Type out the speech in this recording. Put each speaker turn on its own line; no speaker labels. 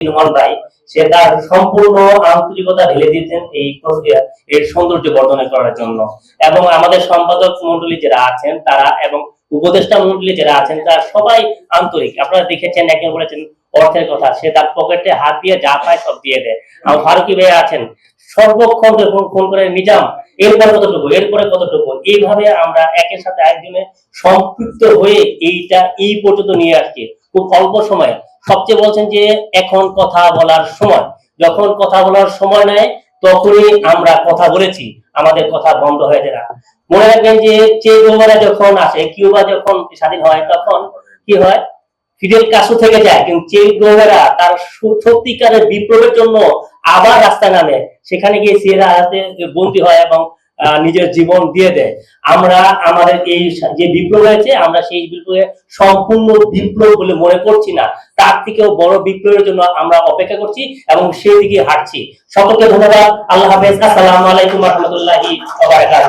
ভাই সে তার সম্পূর্ণ আন্তরিকতা ঢেলে দিয়েছেন এই প্রক্রিয়া এর সৌন্দর্য বর্ধন করার জন্য। এবং আমাদের সম্পাদক মন্ডলী যারা আছেন তারা এবং উপদেষ্টা মন্ডলী যারা আছেন তারা সবাই আন্তরিক। আপনারা দেখেছেন, একজন বলেছেন অর্থের কথা, সে তার পকেটে হাত দিয়ে যা পায় সব দিয়ে দেয়। আমার ফারুকি ভাই আছেন সর্বক্ষণ ফোন করে নিজাম এরপরে কতটুকু, এরপরে কতটুকু, এইভাবে আমরা একের সাথে একজনের সম্পৃক্ত হয়ে এইটা এই পর্যন্ত নিয়ে আসছি খুব অল্প সময়ে। সবচেয়ে বলছেন যে এখন কথা বলার সময়, যখন কথা বলার সময় নেয় তখনই আমরা কথা বলেছি, আমাদের কথা বন্ধ হয়ে যায় না। মনে রাখবেন যে চে গোভারা যখন আসে, কিউবা যখন স্বাধীন হয়, তখন কি হয়, ফিদেল কাস্ট্রো থেকে যায়, কিন্তু চে গোভারা তার সত্যিকারের বিপ্লবের জন্য আবার রাস্তায় নামে, সেখানে গিয়ে সিয়েরা হাতে বন্দী হয় এবং নিজের জীবন দিয়ে দেয়। আমরা আমাদের এই যে বিপ্লব হয়েছে, আমরা সেই বিপ্লবে সম্পূর্ণ বিপ্লব বলে মনে করছি না, তার থেকেও বড় বিপ্লবের জন্য আমরা অপেক্ষা করছি এবং সেই দিকে হাঁটছি। সকলকে ধন্যবাদ। আল্লাহ হাফেজ। আসসালামু আলাইকুম ওয়া রাহমাতুল্লাহি ওয়া বারাকাতুহু।